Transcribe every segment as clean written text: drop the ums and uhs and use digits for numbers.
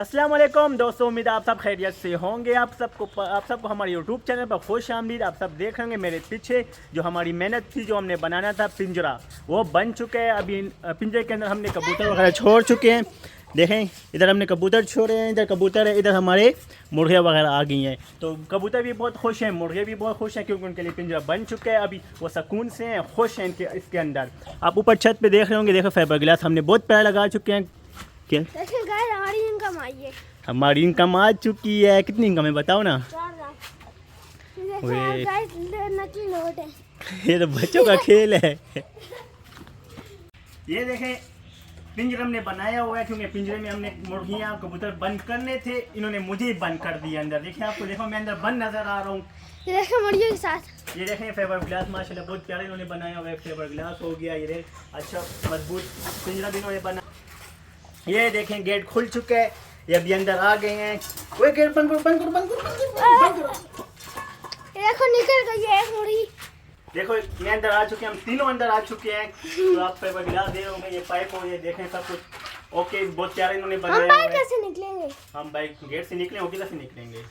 अस्सलाम वालेकुम दोस्तों, उम्मीद है आप सब खैरियत से होंगे। आप सबको हमारे यूट्यूब चैनल पर खुश आमदीद। आप सब देख रहे होंगे मेरे पीछे जो हमारी मेहनत थी, जो हमने बनाना था पिंजरा, वो बन चुका है। अभी पिंजरे के अंदर हमने कबूतर वगैरह छोड़ चुके हैं। देखें, इधर हमने कबूतर छोड़े हैं, इधर कबूतर है, इधर हमारे मुर्गियाँ वगैरह आ गई हैं। तो कबूतर भी बहुत खुश हैं, मुर्गे भी बहुत खुश हैं, क्योंकि उनके लिए पिंजरा बन चुका है। अभी वो सुकून से हैं, खुश हैं इसके अंदर। आप ऊपर छत पे देख रहे होंगे, देखो फाइबर ग्लास हमने बहुत प्यारा लगा चुके हैं। क्या हमारी इनकम आई है? हमारी इनकम आ चुकी है। कितनी इनकम है बताओ ना। 4 लाख। नकली नोट है। ये तो बच्चों का खेल है। ये देखें, पिंजरा हमने बनाया हुआ है, क्योंकि पिंजरे में हमने मुर्गियाँ कबूतर बंद करने थे। इन्होंने मुझे ही बंद कर दिया अंदर। देखिए, आपको देखो मैं अंदर बंद नजर आ रहा हूँ। ये देखें मुर्गियों के साथ। ये देखें फाइबर ग्लास माशाल्लाह बहुत प्यारा इन्होंने बनाया हुआ है। फाइबर ग्लास हो गया, ये देख अच्छा मजबूत पिंजरा भी इन्होंने बना। ये देखें गेट खुल चुका है, ये अभी अंदर आ गए हैं। वो गेट बंद करो, बंद करो, बंद करो, बंद करो। ये देखो निकल गई है एक मुर्गी। देखो ये अंदर आ चुके हैं, हम तीनों अंदर आ चुके हैं। तो आप फाइबर ग्लास दे रहे होंगे, ये पाइप हो, ये देखें सब कुछ ओके, बहुत प्यारे इन्होंने बनाया। हम बाइक कैसे निकलेंगे? हम बाइक गेट से निकले, ओके कैसे निकलेंगे।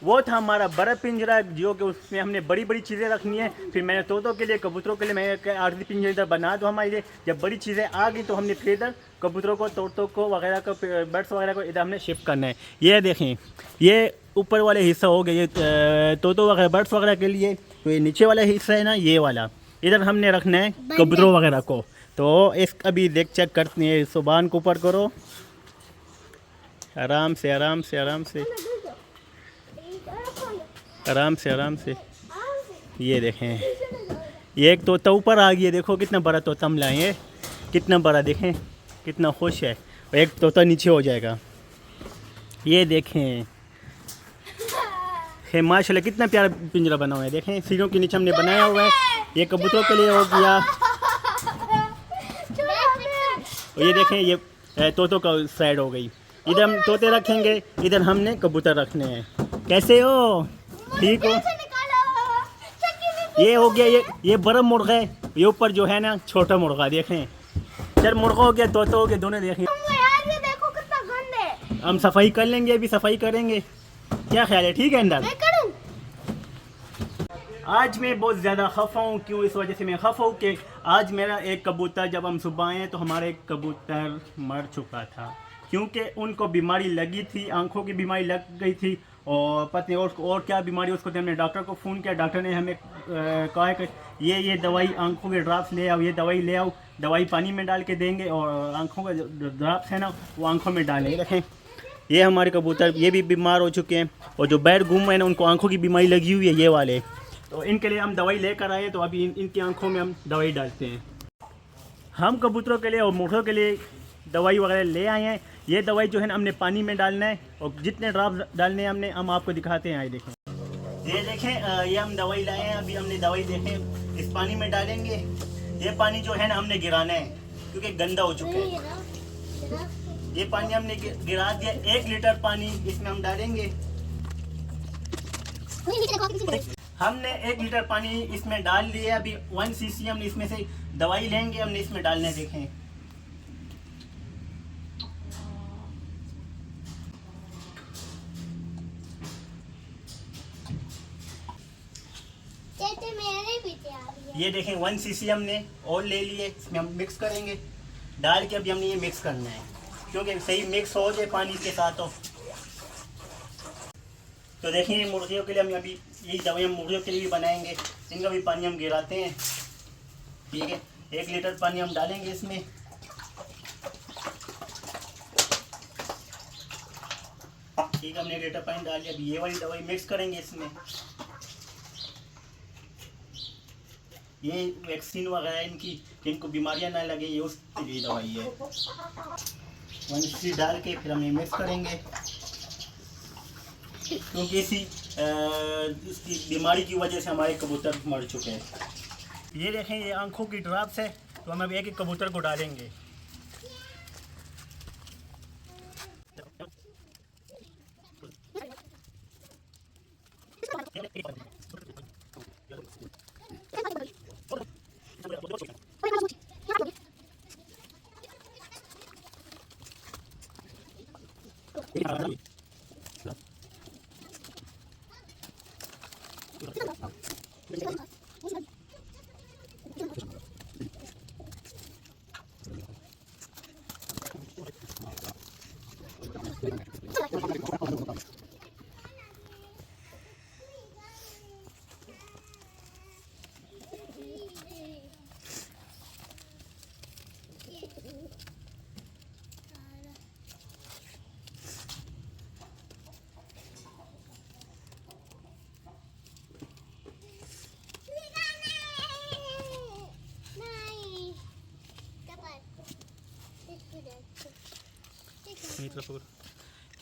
वो था हमारा बड़ा पिंजरा, जो कि उसमें हमने बड़ी बड़ी चीज़ें रखनी है। फिर मैंने तोतों के लिए, कबूतरों के लिए मैंने आखिरी पिंजरा इधर बना दो हमारे लिए। जब बड़ी चीज़ें आ गई तो हमने फिर इधर कबूतरों को, तोतों को वगैरह को, बर्ड्स वगैरह को इधर हमने शिफ्ट करना है। ये देखें, ये ऊपर वाले हिस्सा हो गया, ये तोतों वगैरह बर्ड्स वगैरह के लिए। तो ये नीचे वाला हिस्सा है ना, ये वाला, इधर हमने रखना है कबूतरों वगैरह को। तो इस अभी देख चेक करते हैं। सुबान को ऊपर करो, आराम से आराम से आराम से आराम से आराम से। ये देखें, ये एक तोता ऊपर आ गया। देखो कितना बड़ा तोता हम लाए हैं, कितना बड़ा, देखें कितना खुश है। और एक तोता नीचे हो जाएगा। ये देखें है माशाल्लाह कितना प्यारा पिंजरा बना हुआ है। देखें सीढ़ियों के नीचे हमने बनाया हुआ है। ये कबूतरों के लिए हो गया। और ये देखें, ये तोतों का साइड हो गई। इधर हम तोते रखेंगे, इधर हमने कबूतर रखने हैं। कैसे हो, ठीक हो? ये हो गया, ये बड़ा मुर्गा है, ये ऊपर जो है ना छोटा मुर्गा। देखें चल, मुर्गा हो गया, तोता हो गया, दोनों देखें। यार ये देखो कितना गंद है। हम सफाई कर लेंगे, अभी सफाई करेंगे। क्या ख्याल है, ठीक है अंदर? मैं करूं? आज मैं बहुत ज़्यादा खफा हूँ। क्यों? इस वजह से मैं खफा हूँ कि आज मेरा एक कबूतर, जब हम सुबह आए तो हमारा एक कबूतर मर चुका था, क्योंकि उनको बीमारी लगी थी, आंखों की बीमारी लग गई थी। और पता नहीं और क्या बीमारी उसको थी। हमने डॉक्टर को फ़ोन किया, डॉक्टर ने हमें कहा है कि ये दवाई, आंखों के ड्रॉप्स ले आओ, ये दवाई ले आओ। दवाई पानी में डाल के देंगे और आंखों के ड्रॉप्स है ना, वो आंखों में डालें। देखें ये हमारे कबूतर, ये भी बीमार हो चुके हैं। और जो बैर गुम है ना, उनको आंखों की बीमारी लगी हुई है, ये वाले। तो इनके लिए हम दवाई लेकर आए, तो अभी इनकी आंखों में हम दवाई डालते हैं। हम कबूतरों के लिए और मुर्गों के लिए दवाई वगैरह ले आए हैं। ये दवाई जो है ना, हमने पानी में डालना है, और जितने ड्रॉप्स डालने हैं हमने, हम आपको दिखाते हैं। आए देखें, ये देखें, ये हम दवाई लाए हैं। अभी हमने दवाई देखें इस पानी में डालेंगे। ये पानी जो है ना, हमने गिराना है, क्योंकि गंदा हो चुका है। ये पानी हमने गिरा दिया। 1 लीटर पानी इसमें हम डालेंगे। हमने 1 लीटर पानी इसमें डाल लिया। अभी 1 cc हमने इसमें से दवाई लेंगे, हमने इसमें डालने। देखें ये देखें 1 cc हमने और ले लिए, इसमें हम मिक्स करेंगे। डाल के अभी हमने ये मिक्स करना है, क्योंकि सही मिक्स हो जाए पानी के साथ। तो देखिए मुर्गियों के लिए हम अभी यही दवाई हम मुर्गियों के लिए भी बनाएंगे। इनका भी पानी हम गिराते हैं, ठीक है। 1 लीटर पानी हम डालेंगे इसमें। ठीक है, हमने 1 लीटर पानी डाल लिया। अभी ये वाली दवाई मिक्स करेंगे इसमें। ये वैक्सीन वगैरह इनकी, इनको बीमारियां ना लगे, ये उसके लिए दवाई है। 1 cc डाल के फिर हम ये मिक्स करेंगे, क्योंकि इसकी बीमारी की वजह से हमारे कबूतर मर चुके हैं। ये देखें, ये आंखों की ड्रॉप्स है, तो हम अब एक कबूतर को डालेंगे।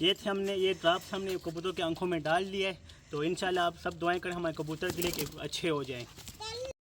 ये थे हमने ये ड्राफ्ट हमने कबूतर के आंखों में डाल लिया है। तो इंशाल्लाह आप सब दुआएं करें हमारे कबूतर के लिए कि अच्छे हो जाएं।